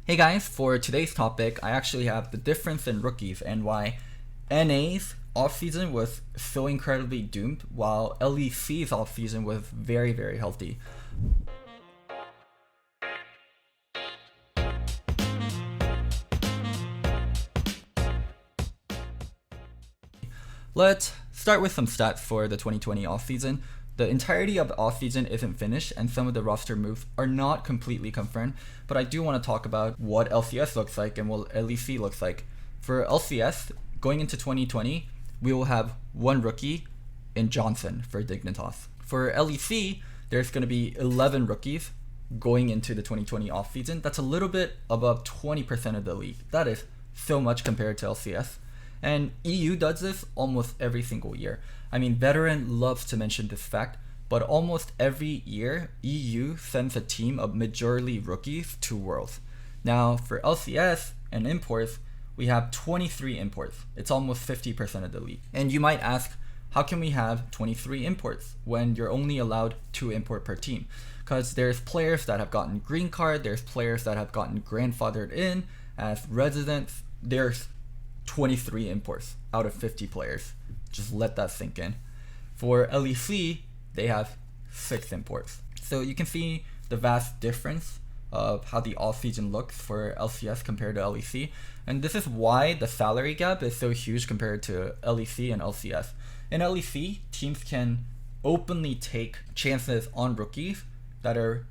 Hey guys, for today's topic, I actually have the difference in rookies and why NA's offseason was so incredibly doomed, while LEC's offseason was very, very healthy. Let's start with some stats for the 2020 offseason. The entirety of the offseason isn't finished, and some of the roster moves are not completely confirmed, but I do want to talk about what LCS looks like and what LEC looks like. For LCS, going into 2020, we will have one rookie in Johnson for Dignitas. For LEC, there's going to be 11 rookies going into the 2020 offseason. That's a little bit above 20% of the league. That is so much compared to LCS. And EU does this almost every single year. I mean, Veteran loves to mention this fact, but almost every year, EU sends a team of majorly rookies to Worlds. Now, for LCS and imports, we have 23 imports. It's almost 50% of the league. And you might ask, how can we have 23 imports when you're only allowed 2 import per team? Because there's players that have gotten green card, there's players that have gotten grandfathered in as residents. There's 23 imports out of 50 players. Just let that sink in. For LEC, they have 6 imports. So you can see the vast difference of how the offseason looks for LCS compared to LEC. And this is why the salary gap is so huge compared to LEC and LCS. In LEC, teams can openly take chances on rookies that are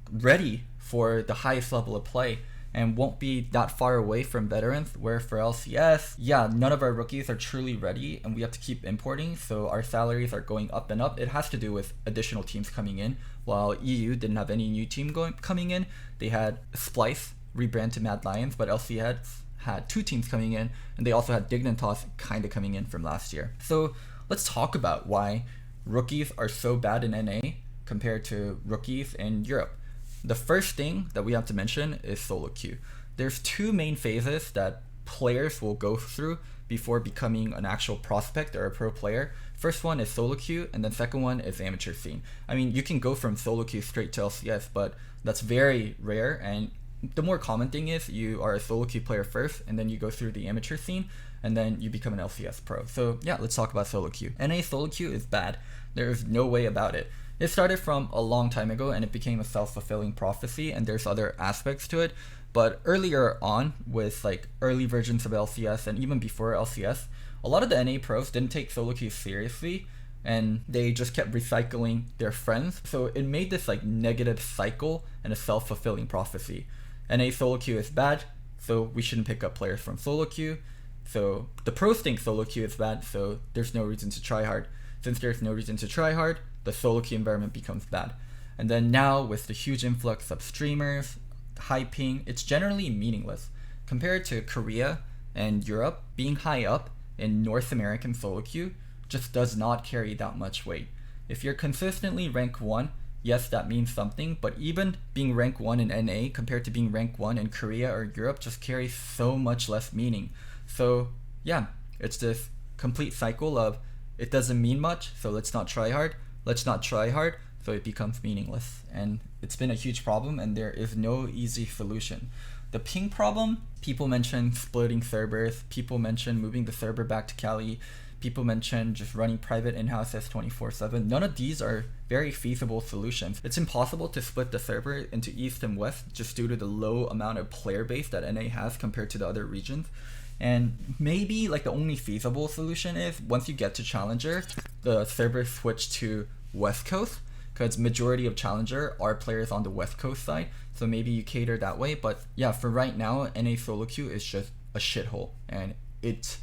ready for the highest level of play and won't be that far away from veterans, where for LCS, none of our rookies are truly ready and we have to keep importing, so our salaries are going up and up. It has to do with additional teams coming in. While EU didn't have any new team coming in, they had Splice rebrand to Mad Lions, but LCS had 2 teams coming in, and they also had Dignitas kind of coming in from last year. So let's talk about why rookies are so bad in NA compared to rookies in Europe. The first thing that we have to mention is solo queue. There's 2 main phases that players will go through before becoming an actual prospect or a pro player. First one is solo queue, and then second one is amateur scene. I mean, you can go from solo queue straight to LCS, but that's very rare, and the more common thing is you are a solo queue player first, and then you go through the amateur scene, and then you become an LCS pro. So yeah, let's talk about solo queue. NA solo queue is bad. There is no way about it. It started from a long time ago and it became a self-fulfilling prophecy, and there's other aspects to it. But earlier on, with like early versions of LCS and even before LCS, a lot of the NA pros didn't take solo queue seriously and they just kept recycling their friends. So it made this like negative cycle and a self-fulfilling prophecy. NA solo queue is bad, so we shouldn't pick up players from solo queue. So the pros think solo queue is bad, so there's no reason to try hard. Since there's no reason to try hard, the solo queue environment becomes bad. And then now with the huge influx of streamers, high ping, it's generally meaningless. Compared to Korea and Europe, being high up in North American solo queue just does not carry that much weight. If you're consistently rank 1, yes, that means something, but even being rank 1 in NA compared to being rank 1 in Korea or Europe just carries so much less meaning. So yeah, it's this complete cycle of it doesn't mean much, so let's not try hard. Let's not try hard, so it becomes meaningless. And it's been a huge problem, and there is no easy solution. The ping problem, people mention splitting servers, people mention moving the server back to Cali, people mention just running private in-house S24/7. None of these are very feasible solutions. It's impossible to split the server into East and West just due to the low amount of player base that NA has compared to the other regions. And maybe like the only feasible solution is once you get to Challenger, the servers switch to West Coast, because majority of Challenger are players on the West Coast side. So maybe you cater that way. But yeah, for right now, NA solo queue is just a shithole, and it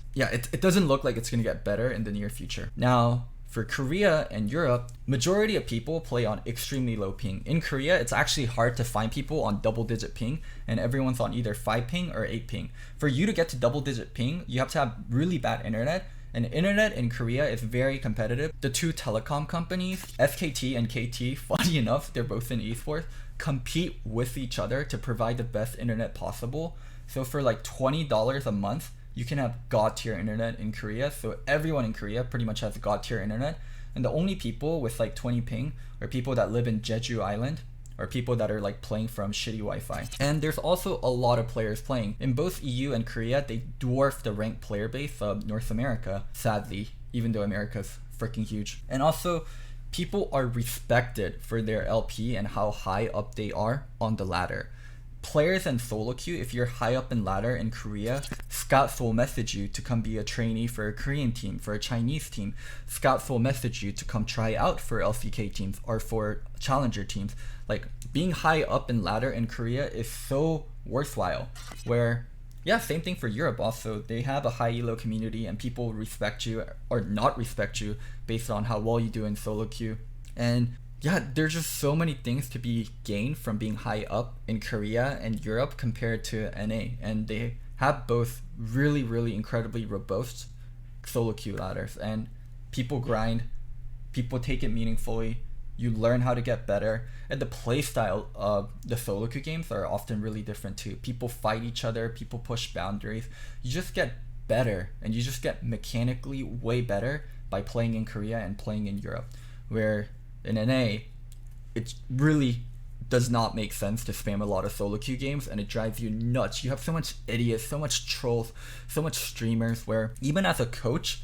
doesn't look like it's gonna get better in the near future. Now, for Korea and Europe, majority of people play on extremely low ping. In Korea, it's actually hard to find people on double-digit ping, and everyone's on either 5 ping or 8 ping. For you to get to double-digit ping, you have to have really bad internet, and internet in Korea is very competitive. The 2 telecom companies, SKT and KT, funny enough, they're both in esports, compete with each other to provide the best internet possible. So for like $20 a month, you can have god tier internet in Korea. So everyone in Korea pretty much has god tier internet. And the only people with like 20 ping are people that live in Jeju Island or people that are like playing from shitty Wi-Fi. And there's also a lot of players playing. In both EU and Korea, they dwarf the ranked player base of North America, sadly, even though America's freaking huge. And also, people are respected for their LP and how high up they are on the ladder. Players in solo queue, if you're high up in ladder in Korea, scouts will message you to come be a trainee for a Korean team, for a Chinese team. Scouts will message you to come try out for LCK teams or for challenger teams. Like, being high up in ladder in Korea is so worthwhile. Where, yeah, same thing for Europe also. They have a high elo community and people respect you or not respect you based on how well you do in solo queue. And yeah, there's just so many things to be gained from being high up in Korea and Europe compared to NA. And they have both really, really incredibly robust solo queue ladders. And people grind, people take it meaningfully, you learn how to get better. And the play style of the solo queue games are often really different too. People fight each other, people push boundaries. You just get better, and you just get mechanically way better by playing in Korea and playing in Europe. Where in NA, it really does not make sense to spam a lot of solo queue games, and it drives you nuts. You have so much idiots, so much trolls, so much streamers, where even as a coach,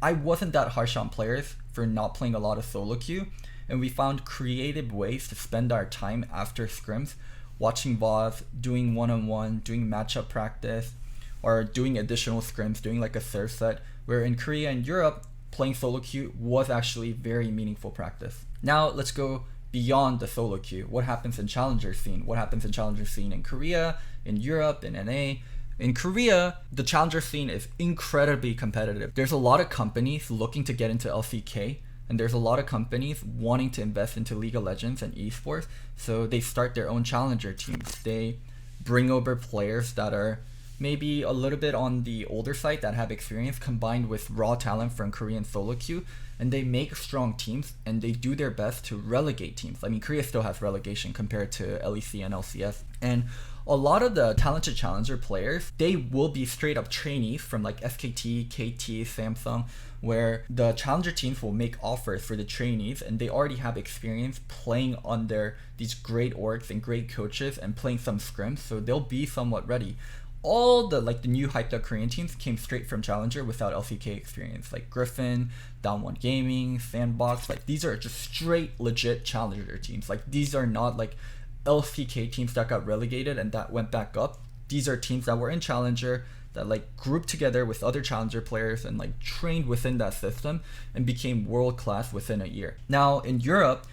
I wasn't that harsh on players for not playing a lot of solo queue, and we found creative ways to spend our time after scrims, watching VODs, doing one-on-one, doing matchup practice, or doing additional scrims, doing like a serve set, where in Korea and Europe, playing solo queue was actually very meaningful practice. Now let's go beyond the solo queue. What happens in challenger scene? What happens in challenger scene in Korea, in Europe, in NA? In Korea, the challenger scene is incredibly competitive. There's a lot of companies looking to get into LCK, and there's a lot of companies wanting to invest into League of Legends and esports, so they start their own challenger teams. They bring over players that are maybe a little bit on the older side that have experience combined with raw talent from Korean solo queue, and they make strong teams and they do their best to relegate teams. I mean, Korea still has relegation compared to LEC and LCS. And a lot of the talented challenger players, they will be straight up trainees from like SKT, KT, Samsung, where the challenger teams will make offers for the trainees and they already have experience playing under these great orgs and great coaches and playing some scrims, so they'll be somewhat ready. All the new hyped up Korean teams came straight from Challenger without LCK experience, like Griffin, Down One Gaming, Sandbox. Like, these are just straight legit Challenger teams. Like, these are not like LCK teams that got relegated and that went back up. These are teams that were in Challenger that like grouped together with other Challenger players and like trained within that system and became world class within a year. Now in Europe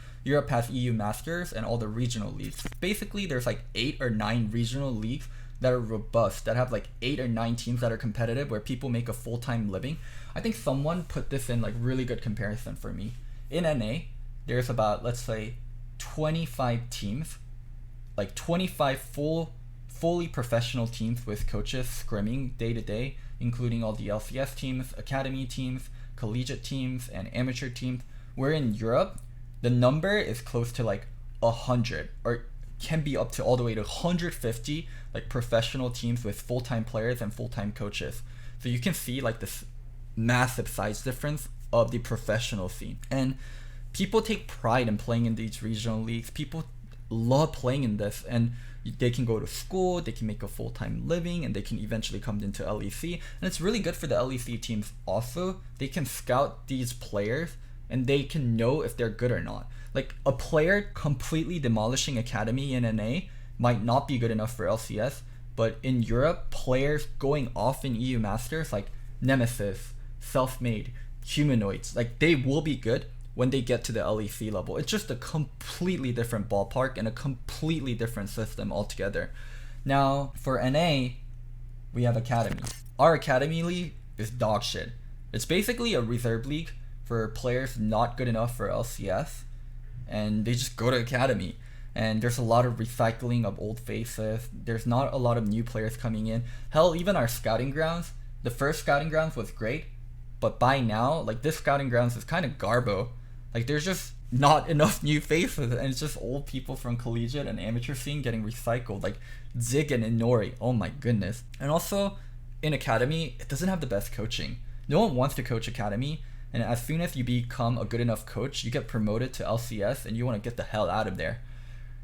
has EU Masters and all the regional leagues. Basically, there's like 8 or 9 regional leagues that are robust, that have like 8 or 9 teams that are competitive, where people make a full-time living. I think someone put this in like really good comparison for me. In NA, there's about, let's say, 25 teams, like 25 fully professional teams with coaches scrimming day to day, including all the LCS teams, academy teams, collegiate teams, and amateur teams. Where in Europe, the number is close to like 100, or can be up to all the way to 150 like professional teams with full-time players and full-time coaches. So you can see like this massive size difference of the professional scene. And people take pride in playing in these regional leagues. People love playing in this, and they can go to school, they can make a full-time living, and they can eventually come into LEC. And it's really good for the LEC teams also. They can scout these players and they can know if they're good or not. Like, a player completely demolishing academy in NA might not be good enough for LCS, but in Europe, players going off in EU Masters like Nemesis, Self-Made, Humanoids, like they will be good when they get to the LEC level. It's just a completely different ballpark and a completely different system altogether. Now, for NA, we have Academy. Our Academy League is dog shit. It's basically a reserve league for players not good enough for LCS, and they just go to Academy. And there's a lot of recycling of old faces. There's not a lot of new players coming in. Hell, even our scouting grounds, the first scouting grounds was great, but by now, like, this scouting grounds is kind of garbo. Like, there's just not enough new faces, and it's just old people from collegiate and amateur scene getting recycled, like Zig and Inori. Oh my goodness. And also, in Academy, it doesn't have the best coaching. No one wants to coach Academy, and as soon as you become a good enough coach, you get promoted to LCS and you want to get the hell out of there.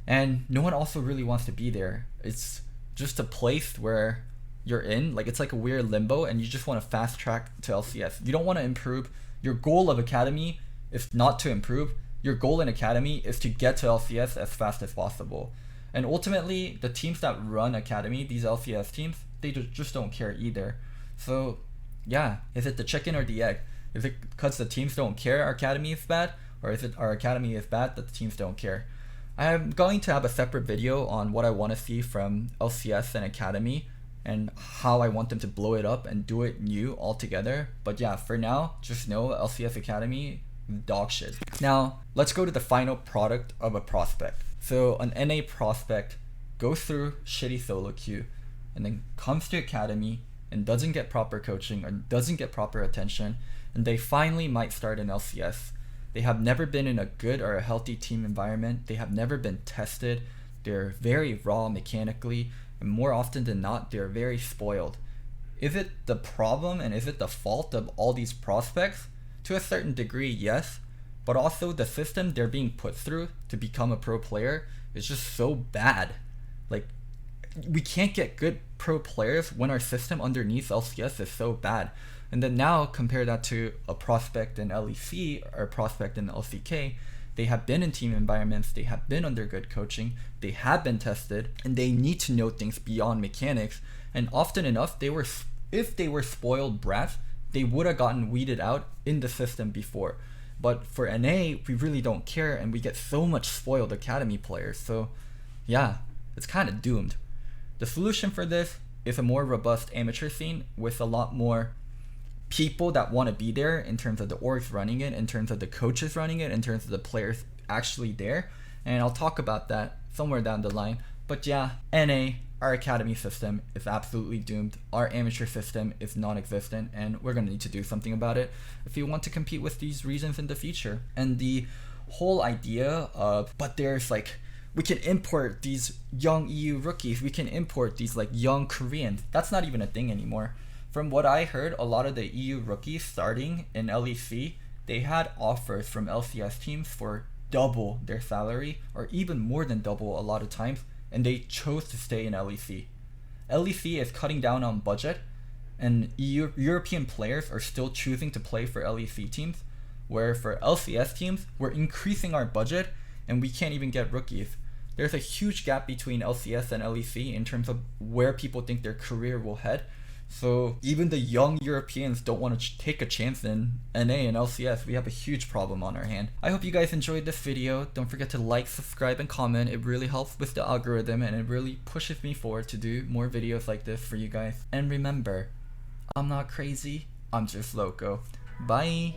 And no one also really wants to be there. It's just a place where you're in, like it's like a weird limbo, and you just want to fast track to LCS. You don't want to improve. Your goal of academy is not to improve. Your goal in academy is to get to LCS as fast as possible. And ultimately, the teams that run academy, these LCS teams, they just don't care either. So yeah, is it the chicken or the egg? Is it because the teams don't care our academy is bad, or is it our academy is bad that the teams don't care? I'm going to have a separate video on what I want to see from LCS and academy, and how I want them to blow it up and do it new altogether. But yeah, for now, just know LCS Academy, dog shit. Now, let's go to the final product of a prospect. So an NA prospect goes through shitty solo queue, and then comes to academy and doesn't get proper coaching or doesn't get proper attention, and they finally might start in LCS. They have never been in a good or a healthy team environment. They have never been tested. They're very raw mechanically, and more often than not, they're very spoiled. Is it the problem and is it the fault of all these prospects? To a certain degree, yes, but also the system they're being put through to become a pro player is just so bad. Like, we can't get good pro players when our system underneath LCS is so bad. And then now compare that to a prospect in LEC or a prospect in LCK. They have been in team environments, they have been under good coaching, they have been tested, and they need to know things beyond mechanics. And often enough, if they were spoiled brats, they would have gotten weeded out in the system before. But for NA, we really don't care, and we get so much spoiled academy players. So yeah, it's kind of doomed. The solution for this is a more robust amateur scene with a lot more people that want to be there, in terms of the orgs running it, in terms of the coaches running it, in terms of the players actually there. And I'll talk about that somewhere down the line. But yeah, NA, our academy system is absolutely doomed. Our amateur system is non-existent, and we're going to need to do something about it if we want to compete with these regions in the future. And the whole idea of, but there's like, we can import these young EU rookies, we can import these like young Koreans, that's not even a thing anymore. From what I heard, a lot of the EU rookies starting in LEC, they had offers from LCS teams for double their salary, or even more than double a lot of times, and they chose to stay in LEC. LEC is cutting down on budget, and European players are still choosing to play for LEC teams, where for LCS teams, we're increasing our budget, and we can't even get rookies. There's a huge gap between LCS and LEC in terms of where people think their career will head. So even the young Europeans don't want to take a chance in NA and LCS. We have a huge problem on our hand. I hope you guys enjoyed this video. Don't forget to like, subscribe, and comment. It really helps with the algorithm, and it really pushes me forward to do more videos like this for you guys. And remember, I'm not crazy, I'm just Loco. Bye!